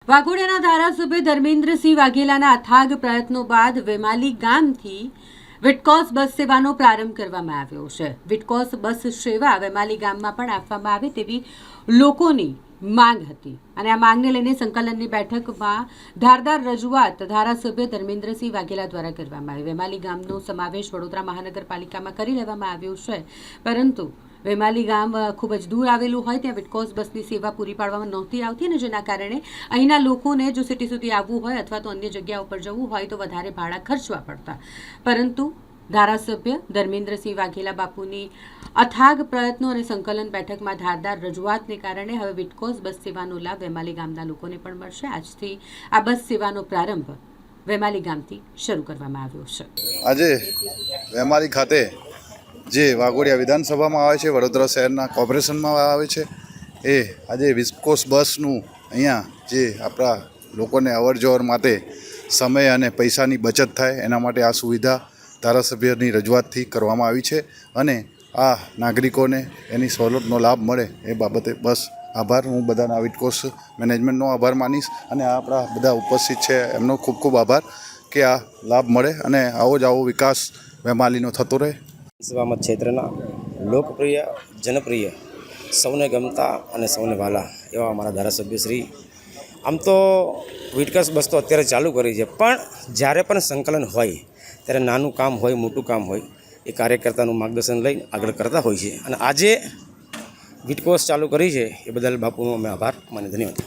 વાઘોડિયાના ધારાસભ્ય ધર્મેન્દ્રસિંહ વાઘેલાના અથાગ પ્રયત્નો બાદ વેમાલી ગામથી વિટકોસ બસ સેવાનો પ્રારંભ કરવામાં આવ્યો છે। વિટકોસ બસ સેવા વેમાલી ગામમાં પણ આપવામાં આવે તેવી લોકોની માંગ હતી અને આ માંગને લઈને સંકલનની બેઠકમાં ધારદાર રજૂઆત ધારાસભ્ય ધર્મેન્દ્રસિંહ વાઘેલા દ્વારા કરવામાં આવી। વેમાલી ગામનો સમાવેશ વડોદરા મહાનગરપાલિકામાં કરી લેવામાં આવ્યો છે, પરંતુ વેમાલી ગામ ખૂબ જ દૂર આવેલું હોય ત્યાં વિટકોસ બસની સેવા પૂરી પાડવામાં નહોતી આવતી અને જેના કારણે અહીંના લોકોને જો સિટી સુધી આવવું હોય અથવા તો અન્ય જગ્યાઓ પર જવું હોય તો વધારે ભાડા ખર્ચવા પડતા, પરંતુ ધારાસભ્ય ધર્મેન્દ્રસિંહ વાઘેલા બાપુની અથાગ પ્રયત્નો અને સંકલન બેઠકમાં ધારદાર રજૂઆતને કારણે હવે વિટકોસ બસ સેવાનો લાભ વેમાલી ગામના લોકોને પણ મળશે। આજથી આ બસ સેવાનો પ્રારંભ વેમાલી ગામથી શરૂ કરવામાં આવ્યો છે। આજે વેમાલી ખાતે જે વાઘોડિયા વિધાનસભામાં આવે છે, વડોદરા શહેરના કોર્પોરેશનમાં આવે છે, એ આજે વિટકોસ બસનું અહીંયા જે આપણા લોકોને અવર જવર માટે સમય અને પૈસાની બચત થાય એના માટે આ સુવિધા ધારાસભ્યની રજૂઆતથી કરવામાં આવી છે અને આ નાગરિકોને એની સવલતનો લાભ મળે એ બાબતે બસ આભાર, હું બધાના વિટકોસ મેનેજમેન્ટનો આભાર માનીશ અને આપણા બધા ઉપસ્થિત છે એમનો ખૂબ ખૂબ આભાર કે આ લાભ મળે અને આવો જ આવો વિકાસ વેમાલીનો થતો રહે। સેવામાં ક્ષેત્રના લોકપ્રિય, જનપ્રિય, સૌને ગમતા અને સૌને વાલા એવા અમારા ધારાસભ્ય શ્રી આમ તો વિટકોસ બસ તો અત્યારે ચાલુ કરી છે, પણ જ્યારે પણ સંકલન હોય ત્યારે નાનું કામ હોય, મોટું કામ હોય, એ કાર્યકર્તાનું માર્ગદર્શન લઈને આગળ કરતા હોય છે અને આજે વિટકોસ ચાલુ કરી છે એ બદલ બાપુનો અમે આભાર માને, ધન્યવાદ।